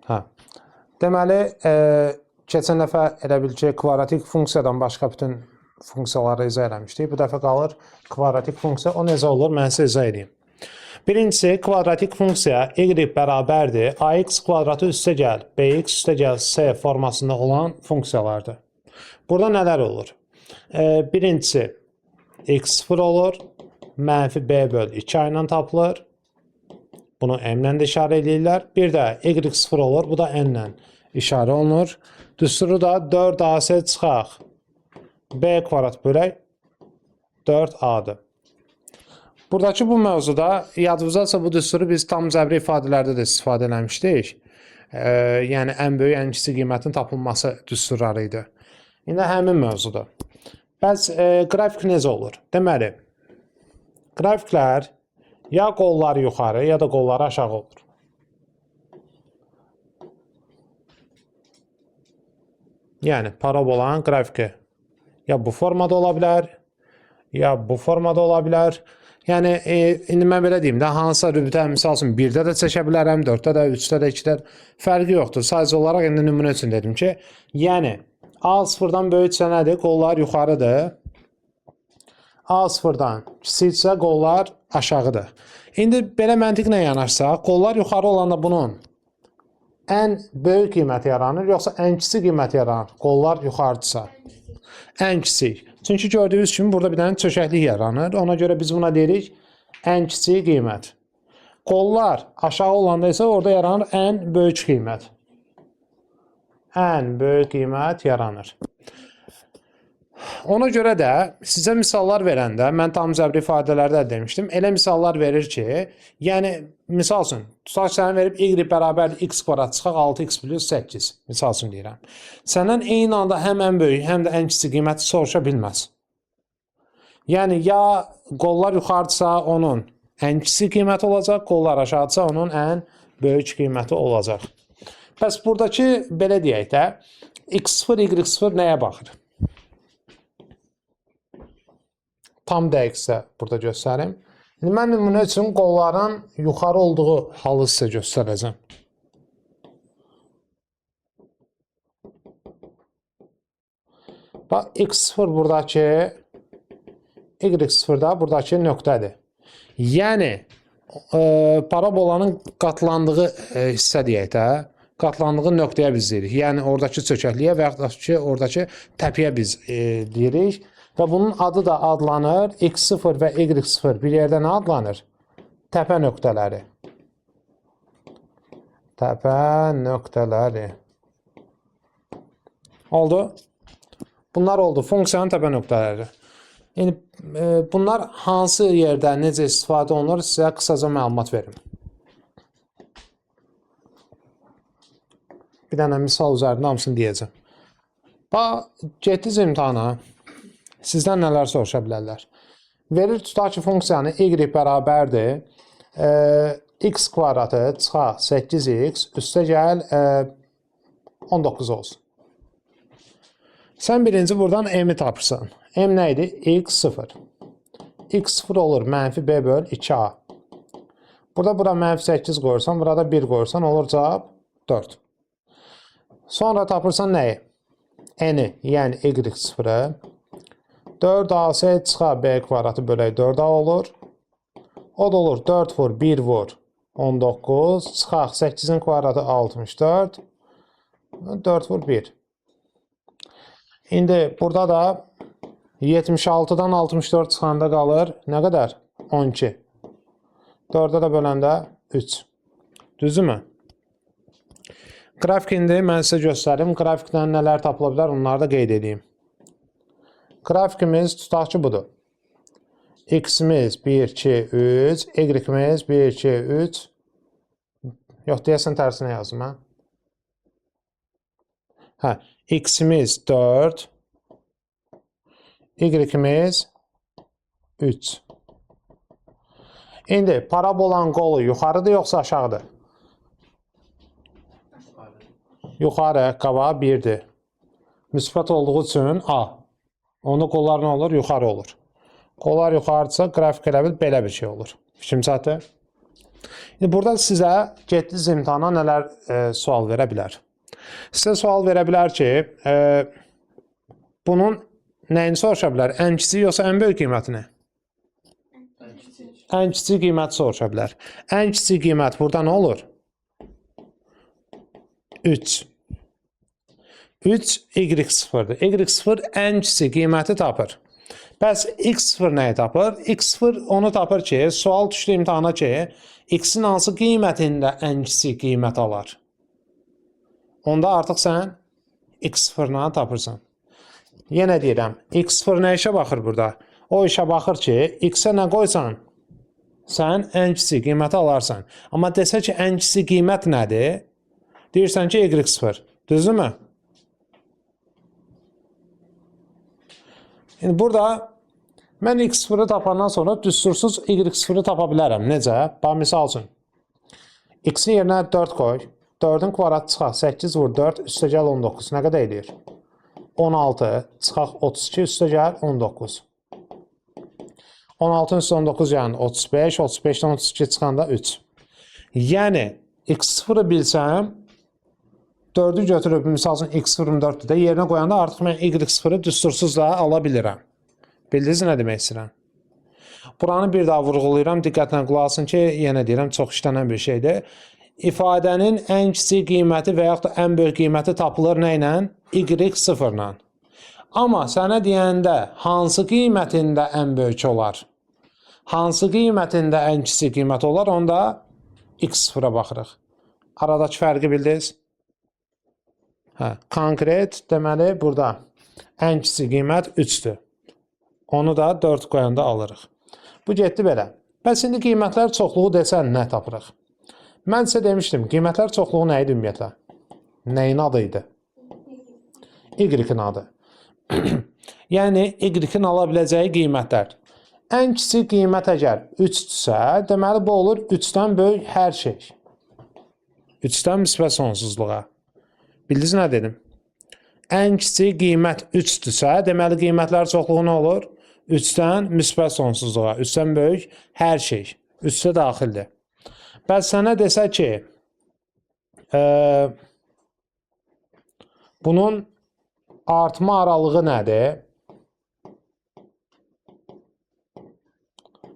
Hə. Deməli, keçən dəfə elə bil ki, kvadratik funksiyadan başqa bütün funksiyaları izah eləmişdik. Bu dəfə qalır kvadratik funksiya. O necə olur? Mən sizə izah edeyim. Birincisi, kvadratik funksiya y bərabərdir ax kvadratı üstə gəl, bx üstə gəl c formasında olan funksiyalardır. Burada nələr olur? Birincisi, x0 olur, mənfi b böl 2 ilə tapılır. Bunu m-lə də işarə edirlər. Bir də y0 olur, bu da n-lə işarə olunur. Düsturu da 4ac çıxaq, b kvadrat bölək 4a-dır. Buradakı bu mövzuda, yadınızdadsa bu düsturu biz tam cəbri ifadələrdə də istifadə eləmişdik. Yəni, ən böyük, ən kiçik qiymətin tapılması düsturları idi. İndi həmin mövzudur. Bəs qrafik necə olur? Deməli, qrafiklər ya qolları yuxarı, ya da qolları aşağı olur. Yəni, parabolanın qrafiki ya bu formada ola bilər, ya bu formada ola bilər. Yəni, indi mən belə deyim də, hansısa rübitə, misal üçün 1-də də çəkə bilərəm, 4-də də, 3-də də, 2-də fərqi yoxdur. Sadəcə olaraq, indi nümunə üçün dedim ki, yəni, A0-dan böyüksə nədir? Qollar yuxarıdır. A0-dan kiçiksə qollar aşağıdır. İndi belə məntiqlə yanaşsaq, qollar yuxarı olanda bunun ən böyük qiyməti yaranır, yoxsa ən kiçik qiyməti yaranır? Qollar yuxarıdırsa. Ən kiçik. Çünki gördüyünüz kimi burada bir dənə çökəklik yaranır. Ona görə biz buna deyirik ən kiçik qiymət. Qollar aşağı olanda isə orada yaranır ən böyük qiymət. Ən böyük qiymət yaranır. Ona görə də sizə misallar verəndə, mən tam cəbri ifadələrdə demişdim, elə misallar verir ki, yəni, misal üçün, tutaq sənə verib y bərabər x kvadrat çıxaq 6x plus 8, misal üçün deyirəm. Səndən eyni anda həm ən böyük, həm də ən kiçik qiyməti soruşa bilməz. Yəni, ya qollar yuxarıdırsa onun ən kiçik qiyməti olacaq, qollar aşağıdırsa onun ən böyük qiyməti olacaq. Bəs buradakı, belə deyək də, x0, y0 nəyə baxır? Tam dəqiqsə burada göstərim. İndi mən nümunə üçün qolların yuxarı olduğu halı sizə göstərəcəm. Bax, x0 buradakı, y0 da buradakı nöqtədir. Yəni, parabolanın qatlandığı hissə deyək də, qatlandığı nöqtəyə biz deyirik. Yəni, oradakı çökəkliyə və yaxud ki, oradakı təpiyə biz deyirik. Və bunun adı da adlanır, x0 və y0 bir yerdə nə adlanır? Təpə nöqtələri. Təpə nöqtələri. Oldu? Bunlar oldu, funksiyanın təpə nöqtələri. Yəni, bunlar hansı yerdə, necə istifadə olunur, sizə qısaca məlumat verim. Bir dənə misal üzərində hamısını deyəcəm. Bax, getdiniz imtahana. Sizdən nələr soruşa bilərlər? Verir, tutaq ki, funksiyanı y bərabərdir, x kvadratı çıxaq 8x, üstə gəl 19 olsun. Sən birinci buradan m-i tapırsan. M nə idi? x0. x0 olur mənfi b böl 2a. Burada bura mənfi 8 qoyursan, burada 1 qoyursan, olur cavab 4. Sonra tapırsan nəyi? N-i, yəni y0-ı. 4ac çıxaq b kvadratı bölək 4a olur. O da olur 4 vur 1 vur 19 çıxaq 8-in kvadratı 64. 4 vur 1. İndi burada da 76-dan 64 çıxanda qalır. Nə qədər? 12. 4-ə də böləndə 3. Düzdürmü? Qrafik indi mən sizə göstərim. Qrafikdən nələr tapıla bilər, onları da qeyd edeyim. Qrafikimiz tutaq ki, budur. X-imiz 1, 2, 3, Y-imiz 1, 2, 3. Yox, deyəsən tərsinə yazım, hə? Hə, X-imiz 4, Y-imiz 3. İndi parabolanın qolu yuxarıdır, yoxsa aşağıdır? Yuxarı, qabağı 1-dir. Müsbət olduğu üçün A. Onda qollar nə olur? Yuxarı olur. Qollar yuxarıdırsa, qrafik elə bil belə bir şey olur. Fikrim çatır? İndi burada sizə getdiniz imtahana nələr sual verə bilər. Sizə sual verə bilər ki, bunun nəyini soruşa bilər? Ən kiçik yoxsa ən böyük qiymətini? Ən kiçik qiymət soruşa bilər. Ən kiçik qiymət burada nə olur? 3. 3 y0-dır. Y0 ən kiçik qiyməti tapır. Bəs x0 nəyi tapır? x0 onu tapır ki, sual düşdü imtahana ki, x-in hansı qiymətində ən kiçik qiymət alar? Onda artıq sən x0-ını tapırsan. Yenə deyirəm, x0 nə işə baxır burada? O işə baxır ki, x-ə nə qoysan, sən ən kiçik qiyməti alarsan. Amma desə ki, ən kiçik qiymət nədir? Deyirsən ki, y0. Düzdürmü? Yəni, burada mən x0-ı tapandan sonra düstursuz y0-ı tapa bilərəm. Necə? Bax, misal üçün. X-in yerinə 4 qoy. 4-ün kvadratı çıxaq. 8 vur 4, üstə gəl 19. Nə qədər edir? 16, çıxaq 32, üstə gəl 19. 16-ın üstə 19 yəni 35, 35-dən 32 çıxanda 3. Yəni, x0-ı bilsəm, 4-ü götürüb, misal üçün x0-4-ü də yerinə qoyanda artıq mən y0-ı düstursuz da ala bilirəm. Bildiniz nə demək istəyirəm? Buranı bir daha vurğulayıram, diqqətlə qulaq asın ki, yenə deyirəm, çox işlənən bir şeydir. İfadənin ən kiçik qiyməti və yaxud da ən böyük qiyməti tapılır nə ilə? y0-la. Amma sənə deyəndə hansı qiymətində ən böyük olar? Hansı qiymətində ən kiçik qiymət olar? Onda x0-a baxırıq. Aradakı fərqi bildiniz? Konkret deməli burada ən kiçik qiymət 3-dür. Onu da 4 qoyanda alırıq. Bu getdi belə. Bəs indi qiymətlər çoxluğu desən nə tapırıq? Mən sizə demişdim, qiymətlər çoxluğu nə idi ümumiyyətlə? Nəyin adı idi? Y-in adı. Yəni, Y-in ala biləcəyi qiymətlər. Ən kiçik qiymət əgər 3-dürsə, deməli bu olur 3-dən böyük hər şey. 3-dən müsbət sonsuzluğa. Bildiniz nə dedim? Ən kiçik qiymət 3-dürsə, deməli qiymətlər çoxluğu nə olur? 3-dən müsbət sonsuzluğa. 3-dən böyük hər şey. 3-də daxildir. Bəs sənə desə ki, bunun artma aralığı nədir?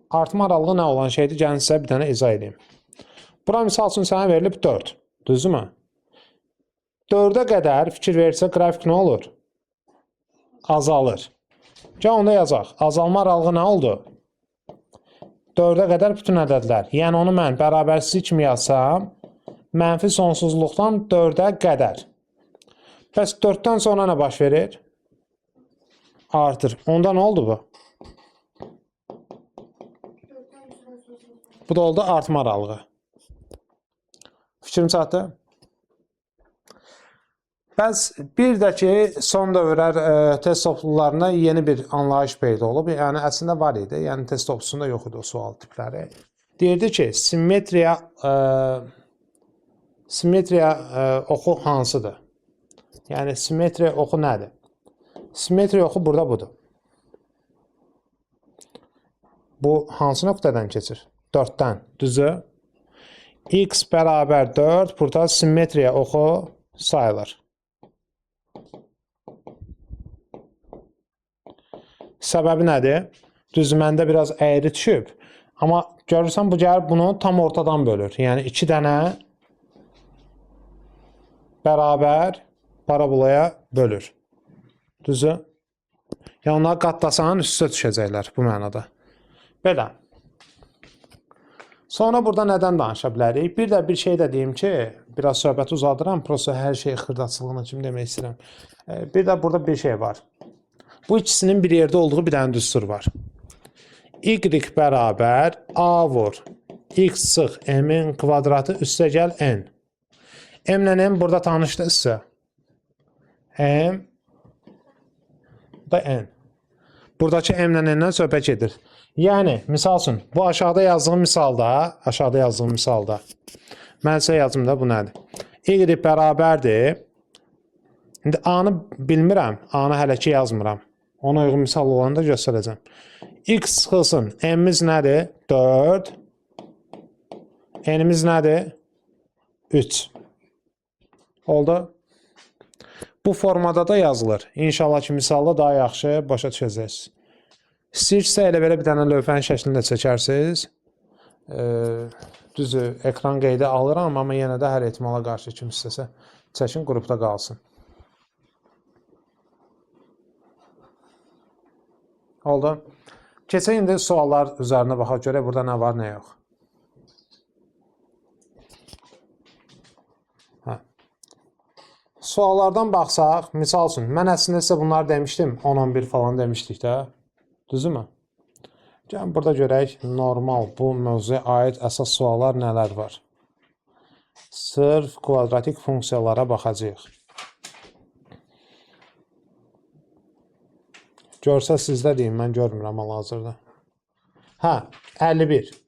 Artma aralığı nə olan şeydir? Gəlin sizə bir dənə izah edeyim. Bura misal üçün sənə verilib 4. Düzdürmü? 4-ə qədər fikir verirsə qrafik nə olur? Azalır. Gəl onda yazaq. Azalma aralığı nə oldu? 4-ə qədər bütün ədədlər. Yəni onu mən bərabərsizlik kimi yazsam, mənfi sonsuzluqdan 4-ə qədər. Bəs 4-dən sonra nə baş verir? Artır. Onda nə oldu bu? Bu da oldu artma aralığı. Fikrim çatdı? Bəs bir də ki, son dövrlər test toplularına yeni bir anlayış peyda olub. Yəni, əslində var idi. Yəni, test toplusunda yox idi o sual tipləri. Deyirdi ki, simmetriya oxu hansıdır? Yəni, simmetriya oxu nədir? Simmetriya oxu burada budur. Bu hansı nöqtədən keçir? 4-dən, düzü? X bərabər 4, burada simmetriya oxu sayılır. Səbəbi nədir? Düz məndə biraz əyri düşüb. Amma görürsən, bu gəlib bunu tam ortadan bölür. Yəni, 2 dənə bərabər parabolaya bölür. Düzü? Yəni, onları qatlasan, üstə düşəcəklər bu mənada. Belə. Sonra burada nədən danışa bilərik? Bir də bir şey də deyim ki, biraz söhbəti uzadıram, prosta hər şey xırdaçılığına kimi demək istəyirəm. Bir də burada bir şey var. Bu ikisinin bir yerdə olduğu bir dənə düstur var. Y bərabər A vur x sıx m-in kvadratı üstə gəl n. M-lə n burada tanışdırsa. M da n. Buradakı m-lə n-dən söhbət gedir. Yəni, misal üçün, bu aşağıda yazdığım misalda, mən sizə yazım da bu nədir? Y bərabərdir. İndi A-nı bilmirəm, A-nı hələ ki yazmıram. Ona uyğun misal olanı da göstərəcəm. X sıxılsın, M-imiz nədir? 4. N'imiz nədir? 3. Oldu. Bu formada da yazılır. İnşallah ki, misalda daha yaxşı başa düşəcəksiniz. İstəyirsə, elə belə bir dənə lövhənin şəklində çəkərsiniz. Düzü, ekran qeydə alıram, amma yenə də hər ehtimala qarşı kim istəsə çəkin, qrupda qalsın. Oldu. Keçək indi suallar üzərinə baxaq görək, burada nə var, nə yox. Suallardan baxsaq, misal üçün, mən əslində sizə bunları demişdim, 10-11 falan demişdik də. Düzümü? Gəlin, burada görək, normal bu mövzuya aid əsas suallar nələr var. Sırf kvadratik funksiyalara baxacaq. Görsə sizdə deyim, mən görmürəm hal-hazırda. 51.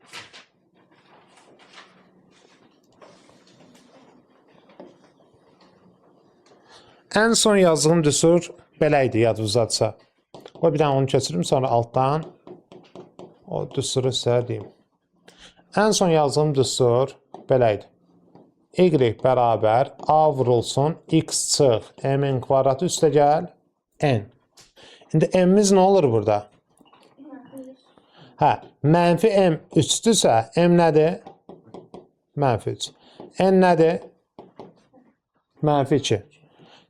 Ən son yazdığım düstur belə idi, yadınızdadırsa. O bir dənə onu keçirim, sonra altdan o düsturu sizə deyim. Ən son yazdığım düstur belə idi. Y bərabər A vurulsun, X çıx, M-in kvadratı üstə gəl, N. İndi M-imiz nə olur burada? Mənfi M 3-dürsə, M nədir? Mənfi 3. N nədir? Mənfi 2.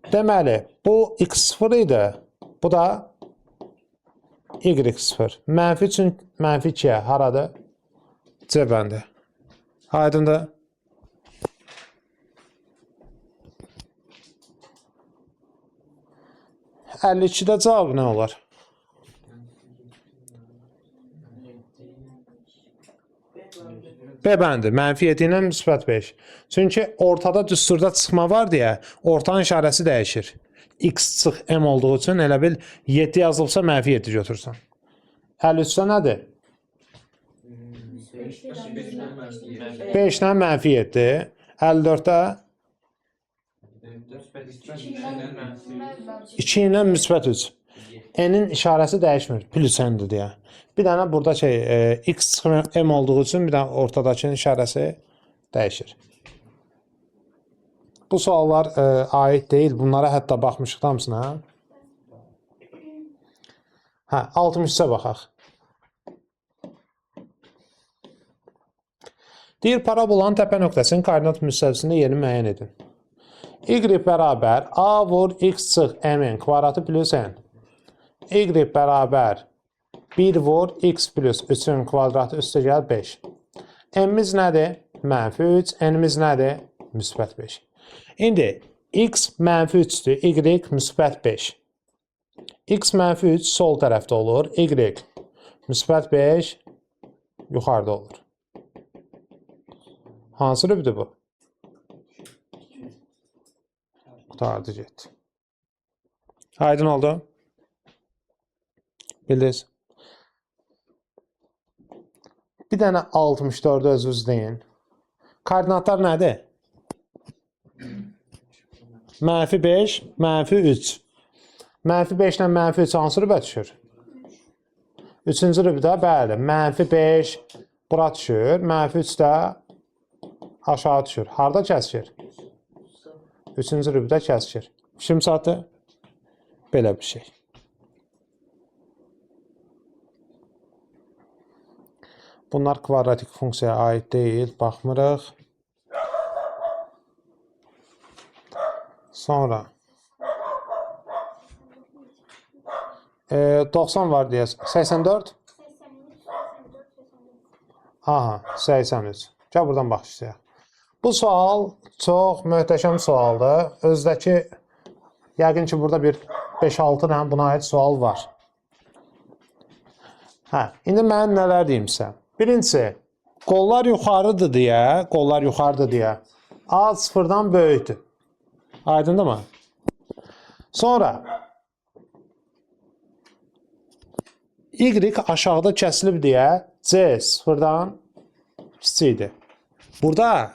Deməli, bu X0 idi, bu da Y0. Mənfi 3-ün mənfi 2-yə haradır? C bəndi. Aydındır? – 52-də cavab nə olar? B bəndi, mənfi 7 ilə müsbət 5. Çünki ortada düsturda çıxma var deyə, ortanın işarəsi dəyişir. X çıx M olduğu üçün elə bil 7 yazılıbsa mənfi 7 götürsən. 53-də nədir? 5 ilə mənfi 7. 54-də 2 ilə müsbət 3. N'in işarəsi dəyişmir, plus N'dir deyə. Bir dənə burada X çıx M olduğu üçün bir dənə ortadakının işarəsi dəyişir. Bu suallar aid deyil. Bunlara hətta baxmışıq hamısına. 63-ə baxaq. Deyir, parabolanın təpə nöqtəsinin koordinat müstəvisində yerini müəyyən edin. Y bərabər A vur X çıx M-in kvadratı plus N. Y bərabər 1 vur X plus 3-ün kvadratı üstə gəl 5. M-imiz nədir? Mənfi 3. N-imiz nədir? Müsbət 5. İndi X mənfi 3-dür, Y müsbət 5. X mənfi 3 sol tərəfdə olur, Y müsbət 5 yuxarıda olur. Hansı rübdür bu? Qutardı getdi. Aydın oldu? Bildiniz? Bir dənə 64-ü özünüz deyin. Koordinatlar nədir? Mənfi 5, mənfi 3. Mənfi 5 ilə mənfi 3 hansı rübə düşür? 3-cü rübdə, bəli, mənfi 5 bura düşür, mənfi 3 də aşağı düşür. Harada kəsir? 3-cü rübdə kəsir. Şimdi saatı belə bir şey. Bunlar kvadratik funksiyaya aid deyil, baxmırıq. Sonra 90 var deyəs. 84? Aha, 83. Gəl buradan baxışlayaq. Bu sual çox möhtəşəm sualdır. Özdəki, yəqin ki, burada bir 5-6 dənə buna aid sual var. İndi mən nələr deyim sizə? Birincisi, qollar yuxarıdır deyə, A sıfırdan böyükdür. Aydındır mı? Sonra Y aşağıda kəsilib deyə C sıfırdan kiçikdir. Burada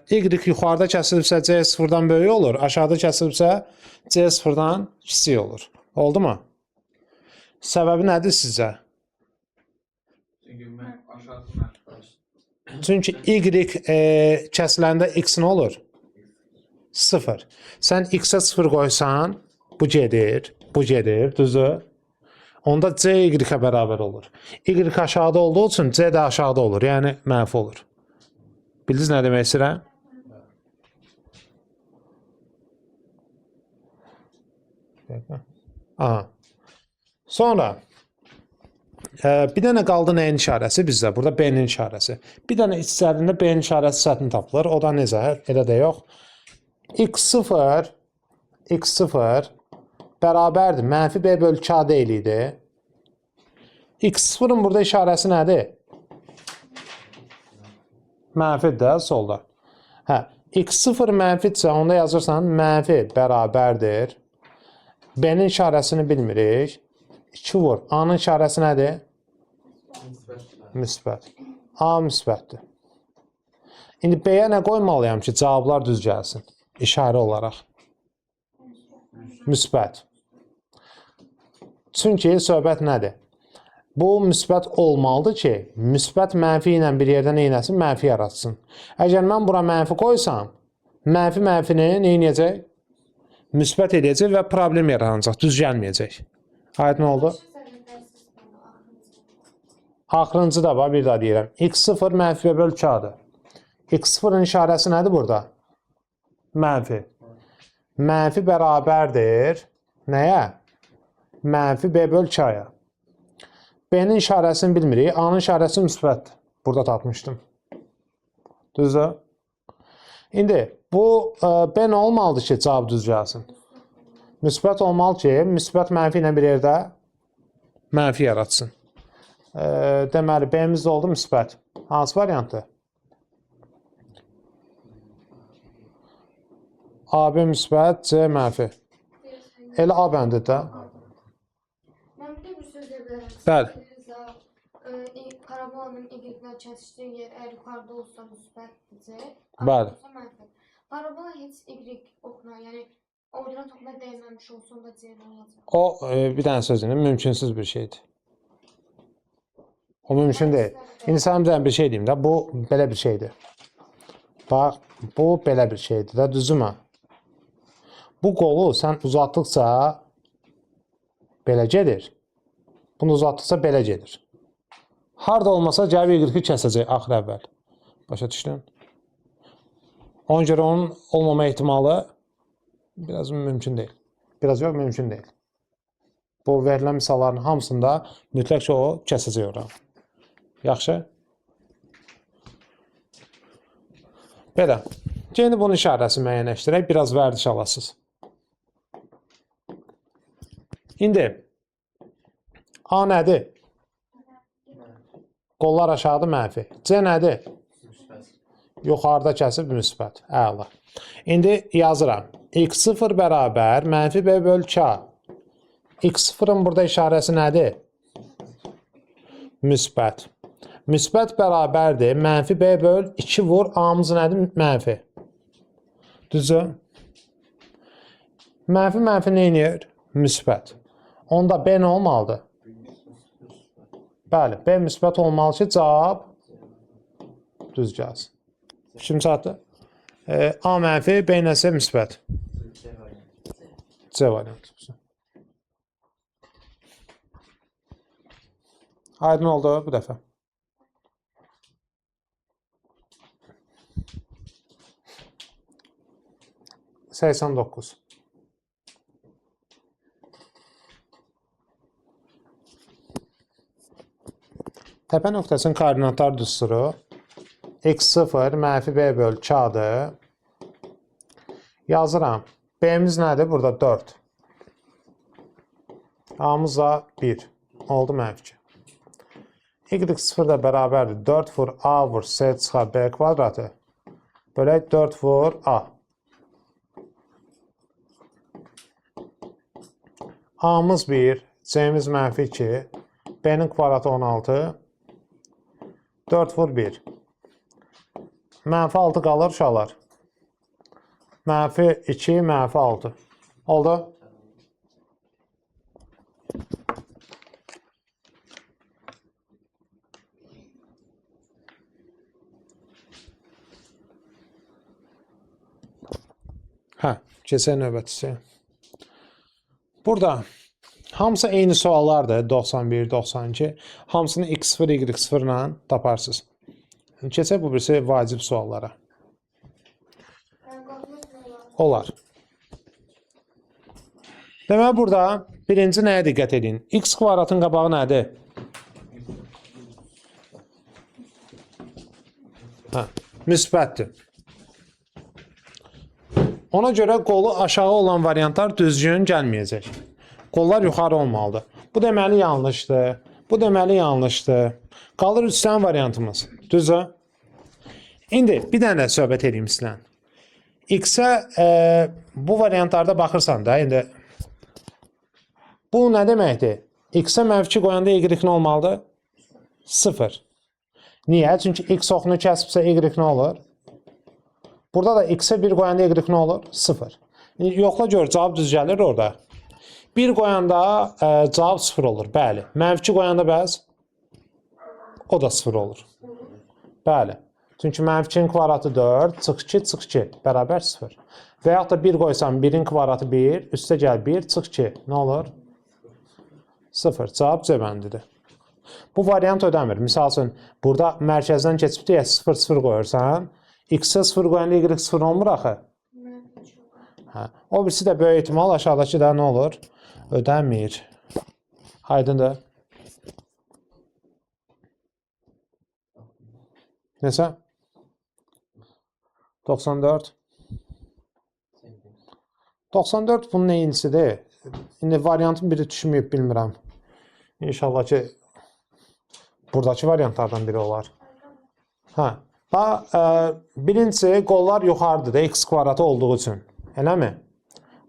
Y yuxarıda kəsilibsə C sıfırdan böyük olur, aşağıda kəsilibsə C sıfırdan kiçik olur. Oldu mu? Səbəbi nədir sizcə? Çünki mən aşağısı mənfi. Çünki y kəsiləndə x nə olur? 0. Sən x-ə 0 qoysan, bu gedir, düzdür? Onda c y-ə bərabər olur. Y aşağıda olduğu üçün c də aşağıda olur, yəni mənfi olur. Bildiniz nə demək istəyirəm? Aha. Sonra bir dənə qaldı nəyin işarəsi bizdə? Burada B-nin işarəsi. Bir dənə içərisində B-nin işarəsi çətin tapılır. O da necə? Elə də yox. x0 bərabərdir. Mənfi B bölü K deyiliydi. x0'ın burada işarəsi nədir? Mənfidir də solda. Hə, x0 mənfidirsə onda yazırsan mənfi bərabərdir. B-nin işarəsini bilmirik. 2 vur. A-nın işarəsi nədir? Müsbət. A müsbətdir. İndi B-yə nə qoymalıyam ki, cavablar düz gəlsin? İşarə olaraq. Müsbət. Çünki söhbət nədir? Bu müsbət olmalıdır ki, müsbət mənfi ilə bir yerdə neynəsin? Mənfi yaratsın. Əgər mən bura mənfi qoysam, mənfini neynəyəcək? Müsbət edəcək və problem yaranacaq, düz gəlməyəcək. Aydın oldu? Axırıncı da var, bir daha deyirəm. x0 mənfi B bölü K-dır. x0'ın işarəsi nədir burada? Mənfi. Mənfi bərabərdir. Nəyə? Mənfi B bölü K-ya. B-nin işarəsini bilmirik. A-nın işarəsi müsbətdir. Burada tapmışdım. Düzdür? İndi bu B nə olmalıdır ki, cavab düz gəlsin? Müsbət olmalı ki, müsbət mənfi ilə bir yerdə mənfi yaratsın. Deməli, B-miz də oldu müsbət. Hansı variantdır? AB müsbət, C mənfi. Elə A bəndir də. Mən bir də bir söz deyə bilərəm. Bəli. Parabolanın y-lə kəsişdiyi yer əgər yuxarıda olsa müsbətdir, Bəli. olsa mənfi. Parabola heç y oxuna, yəni orijinal oxuna dəyməmiş olsa onda c olacaq. O, bir dənə sözünün mümkünsüz bir şeydir. O mümkün deyil. İndi sən bir bir şey deyim də, bu belə bir şeydir. Bax, bu belə bir şeydir də, düzümə. Bu qolu sən uzatdıqca belə gedir. Bunu uzatdıqca belə gedir. Harda olmasa gəlib y-i kəsəcək axır əvvəl. Başa düşdün? Ona görə onun olmama ehtimalı biraz mümkün deyil. Biraz yox, mümkün deyil. Bu verilən misalların hamısında mütləq ki, o kəsəcək ora. Yaxşı? Belə. Şimdi bunun işarəsi müəyyənləşdirək. Biraz vərdiş alasınız. İndi A nədir? Qollar aşağıda mənfi. C nədir? Yuxarıda kəsib müsbət. Əla. İndi yazıram. x0 bərabər mənfi B bölü K. x0'ın burada işarəsi nədir? Müsbət. Müsbət bərabərdir. Mənfi B bölü 2 vur. A-mız nədir? Mənfi. Düzdür? Mənfi neynir? Müsbət. Onda B nə olmalıdır? Bəli, B müsbət olmalı ki, cavab düz gəlsin. Şimdi çatdı. A mənfi, B nəsə müsbət. C variantı. Aydın oldu bu dəfə. Səksən doqquz. Təpə nöqtəsinin koordinatlar düsturu x0 mənfi B bölü K-dır. Yazıram. B-miz nədir? Burada 4. A-mız da 1. Oldu mənfi 2. Y0 da bərabərdir. 4 vur A vur C çıxar B kvadratı. Bölək 4 vur A. A-mız 1. C-miz mənfi 2. B-nin kvadratı 16. 4 vur 1. Mənfi 6 qalır uşaqlar. Mənfi 2, mənfi 6. Oldu? Hə, keçək növbəti. Burada hamısı eyni suallardır. 91, 92. Hamısını x0, y0 ilə taparsınız. Keçək bu birisi vacib suallara. Olar. Deməli, burada birinci nəyə diqqət edin? X kvadratın qabağı nədir? Hə, müsbətdir. Ona görə qolu aşağı olan variantlar düzgün gəlməyəcək. Qollar yuxarı olmalıdır. Bu deməli yanlışdır. Bu deməli yanlışdır. Qalır üstən variantımız. Düzdür? İndi bir dənə söhbət edeyim sizlə. X-ə bu variantlarda baxırsan da, indi bu nə deməkdir? X-ə mənfi qoyanda y nə olmalıdır? 0. Niyə? Çünki x oxunu kəsibsə y nə olur? Burada da x-ə 1 qoyanda y nə olur? 0. Yoxla gör, cavab düz gəlir orada. 1 qoyanda cavab 0 olur. Bəli. Mənfi qoyanda bəs o da 0 olur. Bəli. Çünki mənfinin kvadratı 4, çıx 2, çıx 2, bərabər 0. Və yaxud da 1 qoysam, 1-in kvadratı 1, üstə gəl 1, çıx 2, nə olur? 0. Cavab C bəndidir. Bu variant ödəmir. Misal üçün, burada mərkəzdən keçib deyə 0, 0 qoyursan, x-ə 0 qoyanda y 0 olmur axı. Hə. O birisi də böyük ehtimal aşağıdakı da nə olur? Ödəmir. Aydındır. Nesə? 94. 94 bunun neyinsidir? İndi variantın biri düşməyib, bilmirəm. İnşallah ki, buradakı variantlardan biri olar. Hə. Birincisi, qollar yuxarıdır da, x kvadratı olduğu üçün. Eləmi?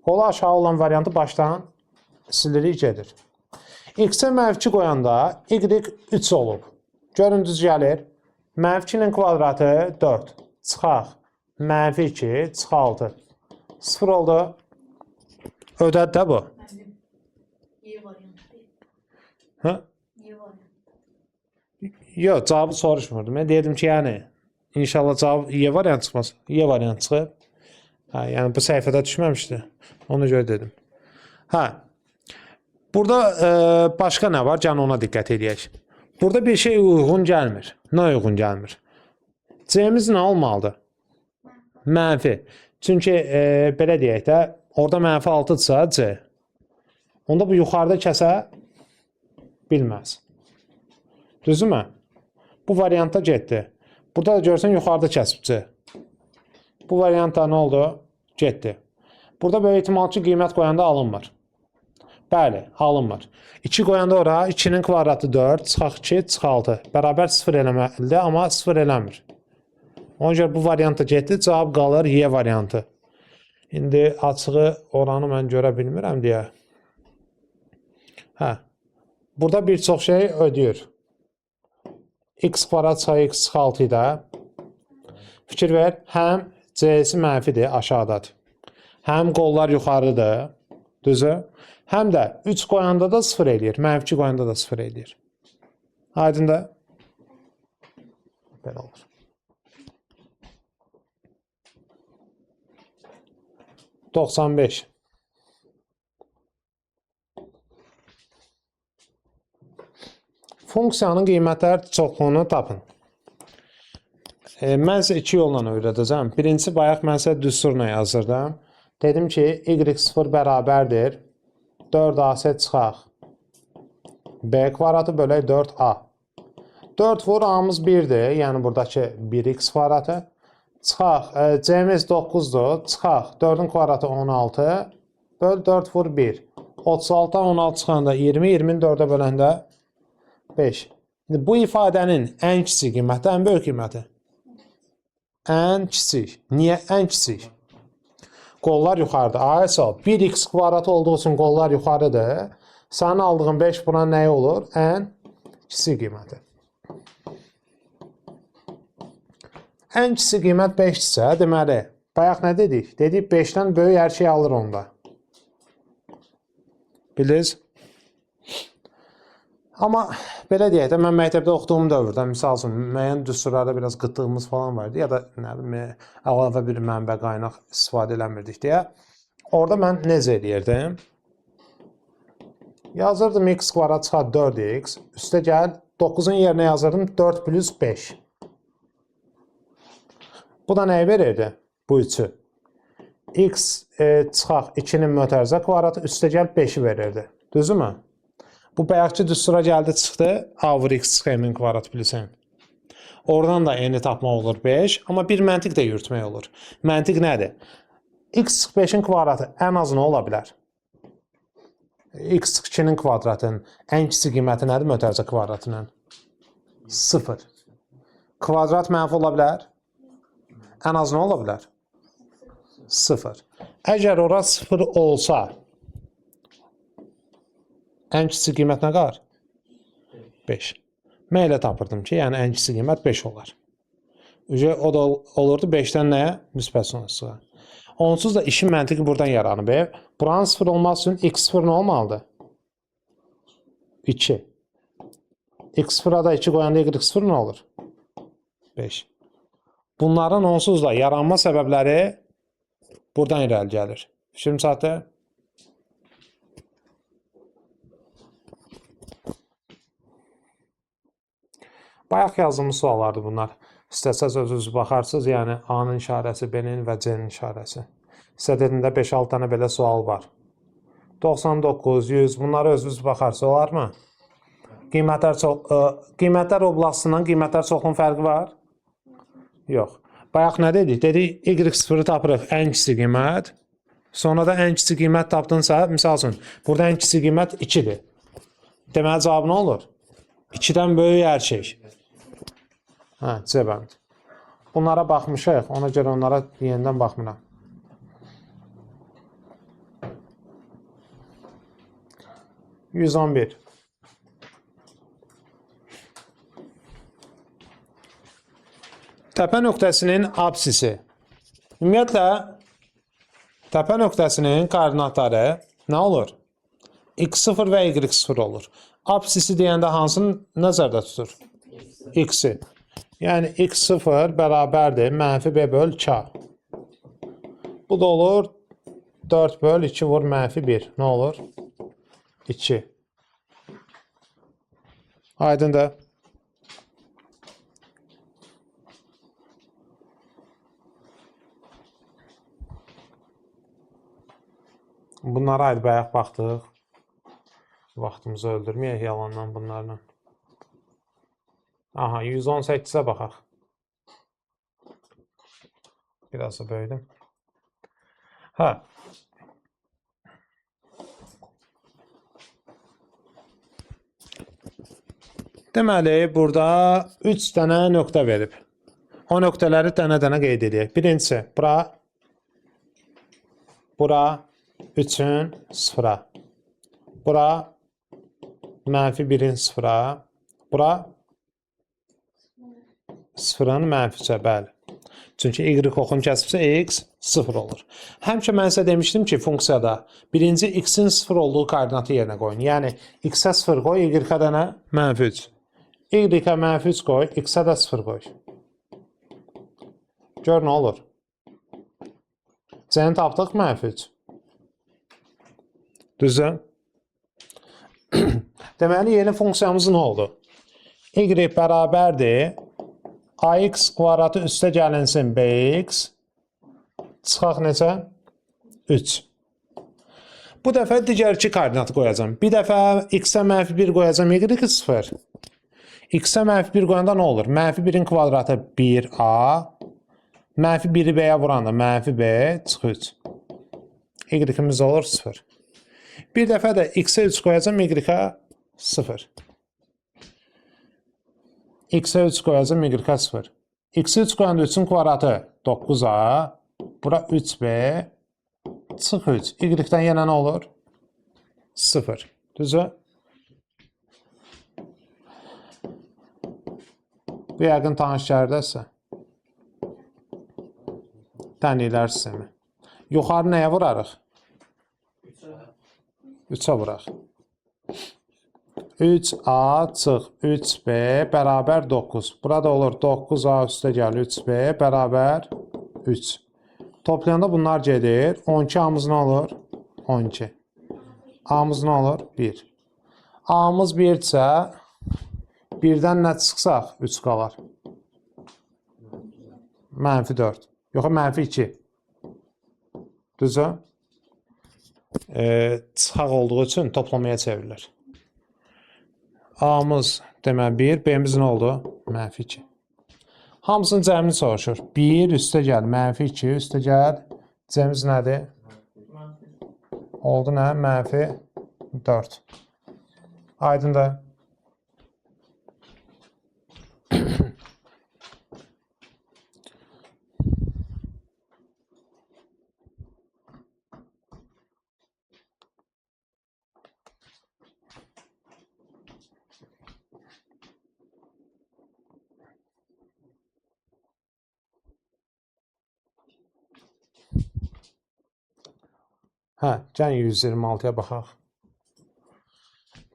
Qolu aşağı olan variantı başdan silirik gedir. X-ə mənfi qoyanda y 3 olub. Görün düz gəlir. Mənfinin kvadratı 4. Çıxaq. Mənfi 2, çıx 6. 0 oldu. Ödədi də bu. Y variantı deyil. Hə? Y variantı. Yox, cavabı soruşmurdum. Mən deyirdim ki, yəni, inşallah cavab Y variantı çıxmaz. Y variantı çıxıb. Hə, yəni bu səhifədə düşməmişdi. Ona görə dedim. Hə. Burada başqa nə var? Gəlin ona diqqət edək. Burada bir şey uyğun gəlmir. Nə uyğun gəlmir? C-miz nə olmalıdır? Mənfi. Çünki belə deyək də, orada mənfi 6-dırsa C. Onda bu yuxarıda kəsə bilməz. Düzdürmü? Bu variantda getdi. Burada da görsən yuxarıda kəsib C. Bu variantda nə oldu? Getdi. Burada böyük ehtimal ki, qiymət qoyanda alınmır. Bəli, alınmır. 2 qoyanda ora 2-nin kvadratı 4, çıxaq 2, çıx 6. Bərabər 0 eləməlidir, amma 0 eləmir. Ona görə bu variantda getdi, cavab qalır Y variantı. İndi açığı oranı mən görə bilmirəm deyə. Hə. Burada bir çox şey ödəyir. X kvadrat çıxaq x çıx 6 ilə. Fikir ver, həm C-si mənfidir, aşağıdadır. Həm qollar yuxarıdır, düzü. Həm də 3 qoyanda da 0 eləyir, mənfi qoyanda da 0 eləyir. Aydındır? Belə olur. %95. Funksiyanın qiymətlər çoxluğunu tapın. Mən sizə 2 yolla öyrədəcəm. Birincisi, bayaq mən sizə düsturla yazırdım. Dedim ki, y0 bərabərdir 4ac çıxaq. B kvadratı bölək 4a. 4 vur a'mız 1'dir. Yəni buradakı 1x kvadratı. Çıxaq. C'miz 9'dur. Çıxaq. 4'ün kvadratı 16. Böl 4 vur 1. 36'dan 16 çıxanda 20. 20'ni 4'ə böləndə 5. Bu ifadənin ən kiçik qiyməti, ən böyük qiyməti. Ən kiçik. Niyə ən kiçik? Qollar yuxarıdır. ASO 1x kvadratı olduğu üçün qollar yuxarıdır. Sənin aldığın 5 buna nə olur? Ən kiçik qiyməti. Ən kiçik qiymət 5-dirsə, deməli, bayaq nə dedik? Dedik 5-dən böyük hər şey alır onda. Bildiniz? Amma belə deyək də, mən məktəbdə oxuduğum dövrdə, misal üçün, müəyyən düsturlarda biraz qıtlığımız falan vardı, ya da nə bilim, əlavə bir mənbə qaynaq istifadə eləmirdik deyə, orada mən necə eləyirdim? Yazırdım x kvadrat çıxar 4x, üstə gəl 9-un yerinə yazırdım 4 plus 5. Bu da nəyi verirdi? Bu 3-ü. X çıxaq 2-nin mötərizə kvadratı, üstə gəl 5-i verirdi. Düzdürmü? Bu bayaqçı düstura gəldi, çıxdı. A vur x çıxır m kvadrat plus n. Oradan da n-i tapmaq olur 5. Amma bir məntiq də yürütmək olur. Məntiq nədir? X çıx 5-in kvadratı ən azı nə ola bilər? X çıx 2-nin kvadratının ən kiçik qiyməti nədir mötərizə kvadratının? 0. Kvadrat mənfi ola bilər? Ən az nə ola bilər? 0. Əgər ora 0 olsa, ən kiçik qiymət nə qalır? 5. Mən elə tapırdım ki, yəni ən kiçik qiymət 5 olar. O da olurdu 5-dən nəyə? Müsbət sonrasıya. Onsuz da işin məntiqi buradan yaranıb. Buranın 0 olması üçün x0 nə olmalıdır? 2. x0-a da 2 qoyanda y0 nə olur? 5. Bunların onsuz da yaranma səbəbləri buradan irəli gəlir. Fikrim çatdı? Bayaq yazdığımız suallardır bunlar. İstəsəz özünüz baxarsınız, yəni A-nın işarəsi, B-nin və C-nin işarəsi. İstədiyində 5-6 dənə belə sual var. 99, 100, bunları özünüz baxarsınız, olarmı? Qiymətlər oblastından qiymətlər çoxluğun fərqi var? Yox. Bayaq nə dedik? Dedik, y0-ı tapırıq ən kiçik qiymət. Sonra da ən kiçik qiymət tapdınsa, misal üçün, burada ən kiçik qiymət 2-dir. Deməli, cavab nə olur? 2-dən böyük hər şey. Hə, C bənd. Bunlara baxmışıq, ona görə onlara yenidən baxmıram. %111. Təpə nöqtəsinin absisi. Ümumiyyətlə, təpə nöqtəsinin koordinatları nə olur? x0 və y0 olur. Absisi deyəndə hansını nəzərdə tutur? X-i. Yəni, x0 bərabərdir, mənfi b böl 2a. Bu da olur 4 böl 2 vur mənfi 1. Nə olur? 2. Aydındır. Bunlara ayrı bayaq baxdıq. Vaxtımızı öldürməyək yalandan bunlarla. Aha, 118-ə baxaq. Biraz da böyüdüm. Hə. Deməli, burada 3 dənə nöqtə verib. O nöqtələri dənə-dənə qeyd edək. Birincisi, bura 3-ün 0-a. Bura mənfi 1-in 0-a. Bura 0-ın mənficə, bəli. Çünki y oxunu kəsibsə x 0 olur. Həmişə mən sizə demişdim ki, funksiyada birinci x-in 0 olduğu koordinatı yerinə qoyun. Yəni, x-ə 0 qoy, y-ə də nə? Mənfi 3. Y-ə mənfi 3 qoy, x-ə də 0 qoy. Gör nə olur? C-ni tapdıq mənfi 3. Düzdür? Deməli, yeni funksiyamız nə oldu? Y bərabərdir ax kvadratı üstə gəlinsin bx. Çıxaq necə? 3. Bu dəfə digər 2 koordinatı qoyacam. Bir dəfə x-ə mənfi 1 qoyacam, y-ə 0. X-ə mənfi 1 qoyanda nə olur? Mənfi 1-in kvadratı 1a. Mənfi 1-i b-yə vuranda mənfi b çıx 3. Y-imiz olur 0. Bir dəfə də x-ə 3 qoyacam, y-ə 0. X-ə 3 qoyacam, y-ə 0. X-ə 3 qoyanda 3-ün kvadratı 9a. Bura 3b. Çıx 3. Y-dən yenə nə olur? 0. Düzü? Bu yəqin tanış gərdəsə. Tənliklər sistemi. Yuxarı nəyə vurarıq? 3-ə vuraq. 3a çıx 3b bərabər 9. Burada olur 9a üstə gəl 3b bərabər 3. Toplayanda bunlar gedir. 12a'mız nə olur? 12. A'mız nə olur? 1. A'mız 1-sə 1-dən nə çıxsaq 3 qalar. Mənfi 4. Yox, mənfi 2. Düzü? Çıxaq olduğu üçün toplamaya çevrilir. A'mız demək 1, B'miz nə oldu? Mənfi 2. Hamısının cəmini soruşur. 1 üstə gəl, mənfi 2 üstə gəl. Cəmimiz nədir? Oldu nə? Mənfi 4. Aydındır. Gəlin 126-ya baxaq.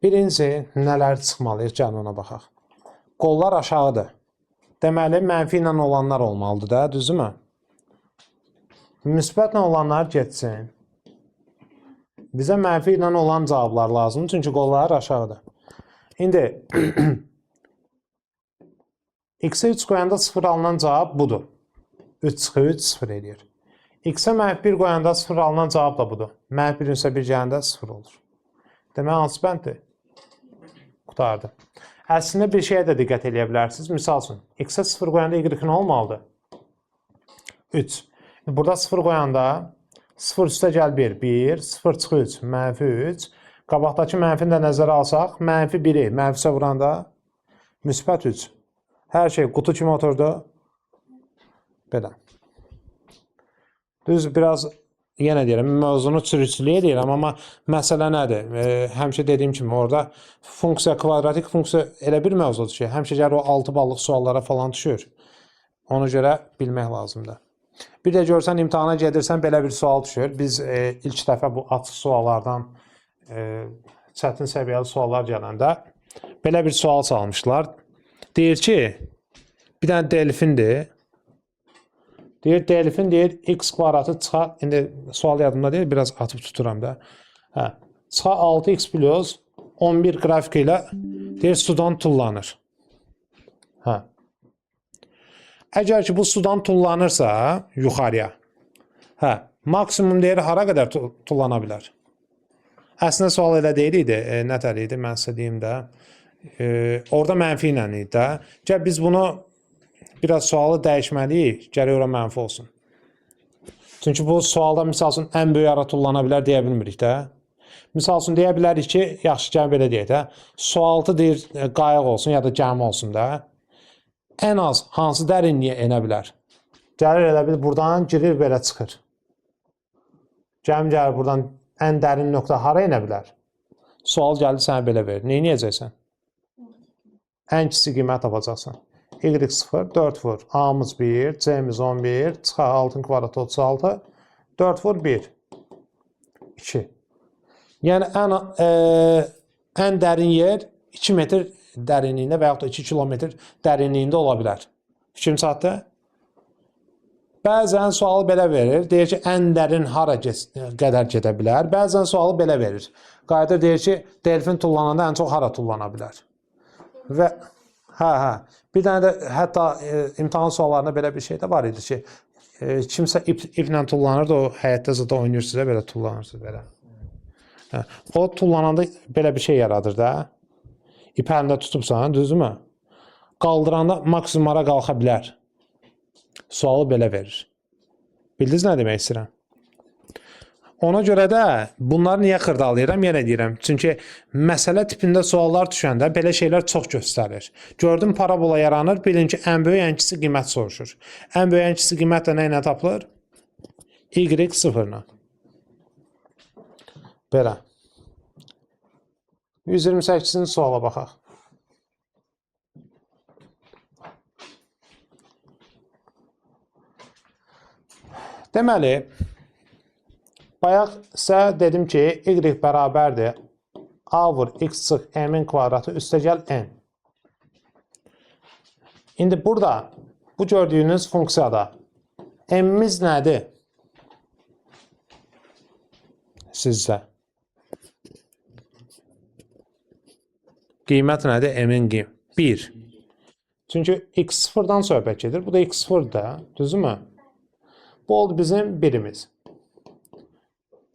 Birinci, nələr çıxmalıyıq? Gəlin ona baxaq. Qollar aşağıdır. Deməli, mənfi ilə olanlar olmalıdır da, düzümü? Müsbətlə olanlar getsin. Bizə mənfi ilə olan cavablar lazımdır, çünki qollar aşağıdır. İndi, x-ə 3 qoyanda 0 alınan cavab budur. 3 çıxı 3, 0 edir. X-ə mənfi 1 qoyanda 0 alınan cavab da budur. Mənfi 1 isə 1 gələndə 0 olur. Demək, hansı bənddir? Qutardı. Əslində bir şeyə də diqqət edə bilərsiniz. Misal üçün, x-ə 0 qoyanda y-in olmalıdır? 3. Burada 0 qoyanda 0 üstə gəl 1, 1, 0 çıxı 3, mənfi 3. Qabaqdakı mənfini də nəzərə alsaq, mənfi 1-i mənfisə vuranda müsbət 3. Hər şey qutu kimi oturdu. Belə. Düz, biraz yenə deyirəm, mövzunu çürükçülüyə deyirəm, amma məsələ nədir? Həmişə dediyim kimi, orada funksiya, kvadratik funksiya elə bir mövzudur ki, həmişə gəlir o 6 ballıq suallara falan düşür. Ona görə bilmək lazımdır. Bir də görsən, imtahana gedirsən, belə bir sual düşür. Biz ilk dəfə bu açıq suallardan çətin səviyyəli suallar gələndə belə bir sual salmışlar. Deyir ki, bir dənə delfindir. Deyir, delfin deyir, x kvadratı çıxa, indi sual yadımda deyil, biraz atıb tuturam da. Çıxa 6x plus 11 qrafiki ilə deyir, sudan tullanır. Əgər ki, bu sudan tullanırsa, yuxarıya, maksimum deyir, hara qədər tullana bilər? Əslində sual elə deyil idi, nətər idi, mən sizə deyim də. Orada mənfi ilə idi də. Gəl, biz bunu biraz sualı dəyişməliyik, gərək ora mənfi olsun. Çünki bu sualda, misal üçün, ən böyük ara tullana bilər, deyə bilmirik də. Misal üçün, deyə bilərik ki, yaxşı, gəl belə deyək də, sualtı deyir, qayıq olsun, ya da gəmi olsun da. Ən az hansı dərinliyə enə bilər? Gəlir elə bil, buradan girir, belə çıxır. Gəmi gəlir, buradan ən dərin nöqtə hara enə bilər? Sual gəlir, sənə belə verir. Neyi yiyəcəksən? Ən kiçik qiymət tapacaqsan. Y0, 4 vur. A'mız 1, C'miz 11, çıxaq 6-ın kvadratı 36, 4 vur 1, 2. Yəni, ən dərin yer 2 metr dərinliyində və yaxud da 2 kilometr dərinliyində ola bilər. Fikrim çatdı? Bəzən sualı belə verir. Deyir ki, ən dərin hara qədər gedə bilər. Bəzən sualı belə verir. Qayıdır, deyir ki, delfin tullananda ən çox hara tullana bilər. Və bir dənə də hətta imtahan suallarında belə bir şey də var idi ki, kimsə iplə tullanırdı, o həyətdə zada oynayırsınız, belə tullanırsınız, belə. O tullananda belə bir şey yaradır da. İp əlində tutubsan, düzdürmü? Qaldıranda maksimumara qalxa bilər. Sualı belə verir. Bildiniz nə demək istəyirəm? Ona görə də bunları niyə xırdalayıram? Yenə deyirəm. Çünki məsələ tipində suallar düşəndə belə şeylər çox göstərir. Gördüm, parabola yaranır. Bilin ki, ən böyük, ən kiçik qiymət soruşur. Ən böyük, ən kiçik qiymət də nə ilə tapılır? Y0-la. Belə. 128-ci suala baxaq. Deməli, bayaq sizə dedim ki, y bərabərdir A vur x çıx m'in kvadratı üstə gəl n. İndi burada bu gördüyünüz funksiyada m'imiz nədir? Sizcə. Qiymət nədir? M'in qiymət. 1. Çünki x0-dan söhbət gedir. Bu da x0-da. Düzmü? Bu oldu bizim birimiz.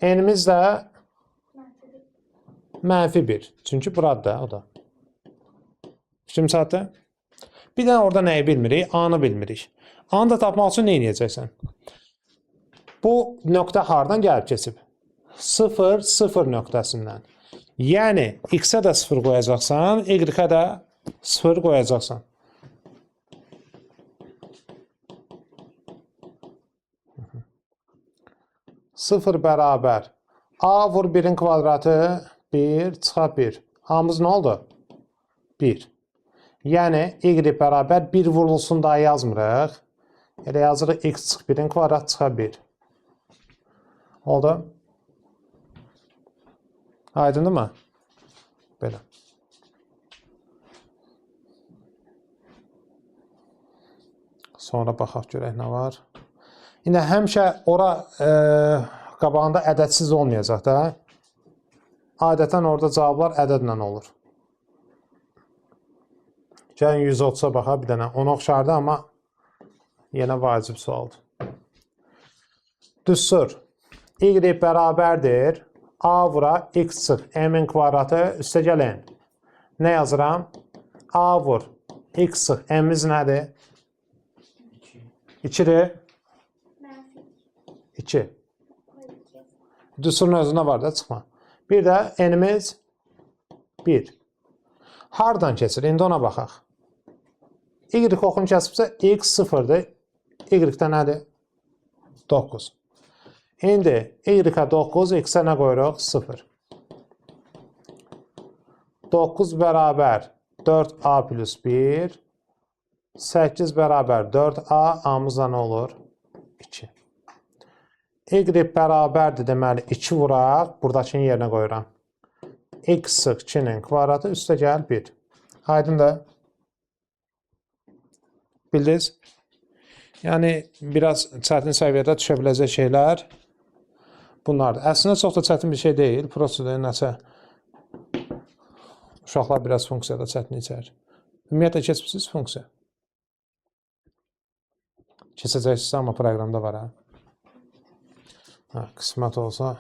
N'imiz də -1. Çünki burada o da. Fikrim çatdı? Bir də orada nəyi bilmirik? A-nı bilmirik. A-nı da tapmaq üçün nə edəcəksən? Bu nöqtə hardan gəlib keçib? 0, 0 nöqtəsindən. Yəni, x-ə də 0 qoyacaqsan, y-ə də 0 qoyacaqsan. Sıfır bərabər. A vur 1-in kvadratı 1 çıxa 1. A-mız nə oldu? 1. Yəni, y bərabər 1 vurulsun daha yazmırıq. Elə yazırıq x çıx 1-in kvadratı çıxa 1. Oldu? Aydındır mı? Belə. Sonra baxaq görək nə var. İndi həmişə ora qabağında ədədsiz olmayacaq da. Adətən orada cavablar ədədlə olur. Gəlin 130-a baxa bir dənə. Ona oxşardı, amma yenə vacib sualdır. Düstur. Y bərabərdir. A vura x çıx m'in kvadratı üstə gəl n. Nə yazıram? A vur x çıx m'imiz nədir? 2'dir. 2. Düsturun özündə var da çıxma. Bir də n'imiz 1. Hardan keçir? İndi ona baxaq. Y oxunu kəsibsə x 0'dır. Y-də nədir? 9. İndi y-ə 9, x-ə nə qoyuruq? 0. 9 bərabər 4a plus 1. 8 bərabər 4a, a-mız da nə olur? 2. Y bərabərdir, deməli 2 vuraq, buradakının yerinə qoyuram. X sıx 2-nin kvadratı üstə gəl 1. Aydın da? Bildiniz? Yəni, biraz çətin səviyyədə düşə biləcək şeylər bunlardır. Əslində çox da çətin bir şey deyil. Prosedur nəsə uşaqlar biraz funksiyada çətinlik çəkir. Ümumiyyətlə keçmişsiniz funksiya. Keçəcəksiniz, amma proqramda var. Qismət olsa,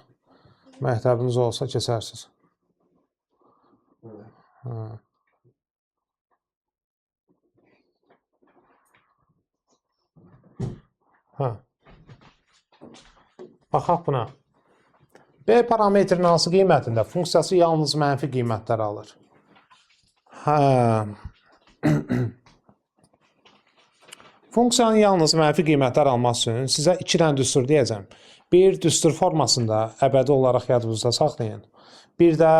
məktəbiniz olsa keçərsiniz. Baxaq buna. B parametrin hansı qiymətində funksiyası yalnız mənfi qiymətlər alır. Funksiyanın yalnız mənfi qiymətlər alması üçün sizə 2 dənə düstur deyəcəm. Bir, düstur formasında əbədi olaraq yadınızda saxlayın. Bir də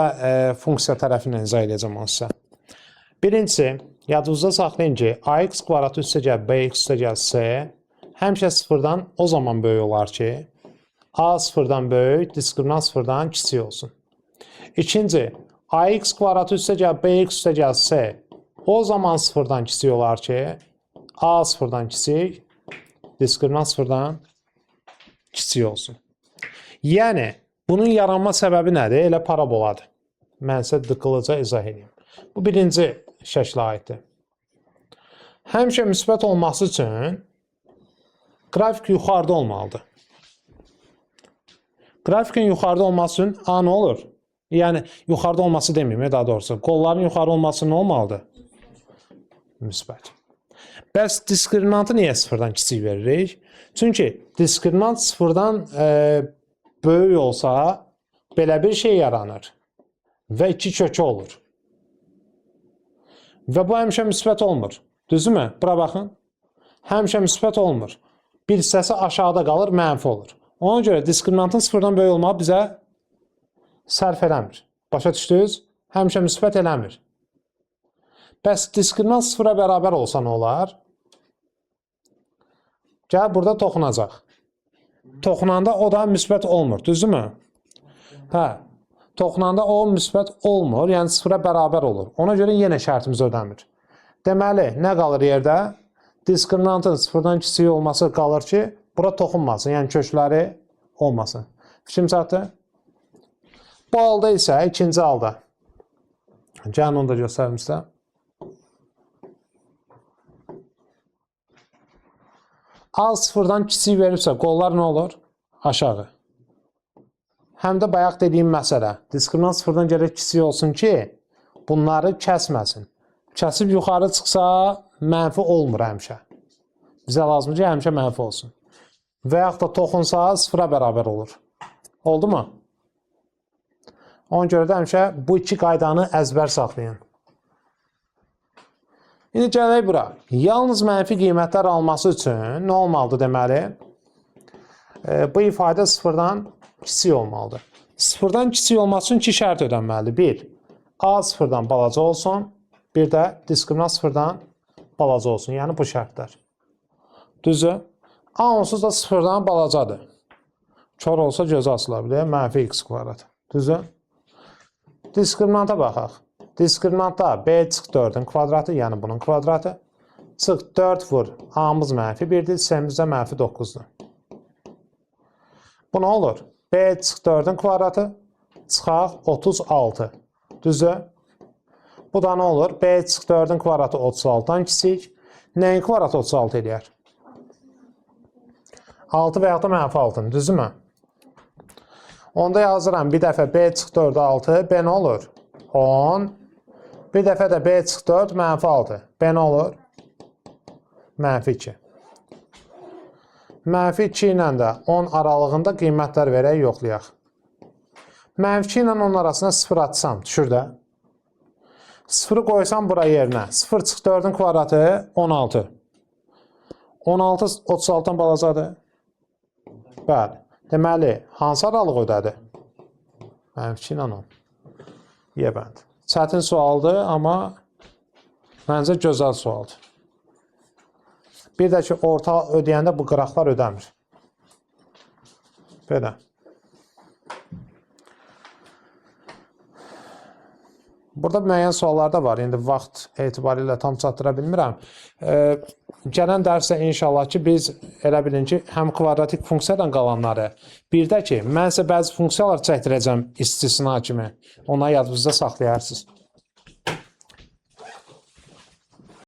funksiya tərəfindən izah edəcəm onu sizə. Birincisi, yadınızda saxlayın ki, ax kvadratı üstə gəl, bx üstə gəl, c həmişə sıfırdan o zaman böyük olar ki, a sıfırdan böyük, diskriminant sıfırdan kiçik olsun. İkinci, ax kvadratı üstə gəl, bx üstə gəl, c o zaman sıfırdan kiçik olar ki, a sıfırdan kiçik, diskriminant sıfırdan kiçik olsun. Yəni, bunun yaranma səbəbi nədir? Elə paraboladır. Mən sizə dıqqılıca izah edeyim. Bu birinci şəklə aiddir. Həmişə müsbət olması üçün qrafik yuxarıda olmalıdır. Grafikin yuxarıda olması üçün A nə olur? Yəni, yuxarıda olması deməyim, daha doğrusu. Qolların yuxarı olması nə olmalıdır? Müsbət. Bəs diskriminantı niyə sıfırdan kiçik veririk? Çünki diskriminant sıfırdan böyük olsa, belə bir şey yaranır və 2 kökü olur. Və bu həmişə müsbət olmur. Düzdürmü? Bura baxın. Həmişə müsbət olmur. Bir hissəsi aşağıda qalır, mənfi olur. Ona görə diskriminantın sıfırdan böyük olmağı bizə sərf eləmir. Başa düşdünüz? Həmişə müsbət eləmir. Bəs diskriminant sıfıra bərabər olsa nə olar? Gəl, burada toxunacaq. Toxunanda o da müsbət olmur. Düzdürmü? Hə. Toxunanda o müsbət olmur, yəni sıfıra bərabər olur. Ona görə yenə şərtimiz ödəmir. Deməli, nə qalır yerdə? Diskriminantın sıfırdan kiçik olması qalır ki, bura toxunmasın, yəni kökləri olmasın. Fikrim çatdı? Bu halda isə, ikinci halda. Gəlin onu da göstərim sizə. A sıfırdan kiçik veribsə, qollar nə olur? Aşağı. Həm də bayaq dediyim məsələ. Diskriminant sıfırdan gərək kiçik olsun ki, bunları kəsməsin. Kəsib yuxarı çıxsa, mənfi olmur həmişə. Bizə lazımdır ki, həmişə mənfi olsun. Və yaxud da toxunsa, sıfıra bərabər olur. Oldu mu? Ona görə də həmişə bu iki qaydanı əzbər saxlayın. İndi gələk bura. Yalnız mənfi qiymətlər alması üçün nə olmalıdır deməli? Bu ifadə sıfırdan kiçik olmalıdır. Sıfırdan kiçik olması üçün iki şərt ödənməlidir. Bir, A sıfırdan balaca olsun. Bir də diskriminant sıfırdan balaca olsun. Yəni bu şərtlər. Düzdür? A onsuz da sıfırdan balacadır. Kör olsa gözü açıla bilir. Mənfi x kvadrat. Düzdür? Diskriminanta baxaq. Diskriminantda B çıx 4-ün kvadratı, yəni bunun kvadratı. Çıx 4 vur. A-mız mənfi 1-dir, C-miz də mənfi 9-dur. Bu nə olur? B çıx 4-ün kvadratı çıxaq 36. Düzdür? Bu da nə olur? B çıx 4-ün kvadratı 36-dan kiçik. Nəyin kvadratı 36 eləyər? 6 və yaxud da mənfi 6-ın. Düzdürmü? Onda yazıram bir dəfə B çıx 4 6. B nə olur? 10. Bir dəfə də B çıx 4 mənfi 6. B nə olur? Mənfi 2. Mənfi 2 ilə də 10 aralığında qiymətlər verək, yoxlayaq. Mənfi 2 ilə 10 arasında 0 atsam, düşür də. 0-ı qoysam bura yerinə. 0 çıx 4-ün kvadratı 16. 16 36-dan balacadır. Bəli. Deməli, hansı aralıq ödədi? Mənfi 2 ilə 10. Yebənd. Çətin sualdır, amma məncə gözəl sualdır. Bir də ki, orta ödəyəndə bu qıraqlar ödəmir. Belə. Burada müəyyən suallar da var. İndi vaxt etibarilə tam çatdıra bilmirəm. Gələn dərsə inşallah ki, biz elə bilin ki, həm kvadratik funksiyadan qalanları, bir də ki, mən sizə bəzi funksiyalar çəkdirəcəm istisna kimi. Ona yadınızda saxlayarsınız.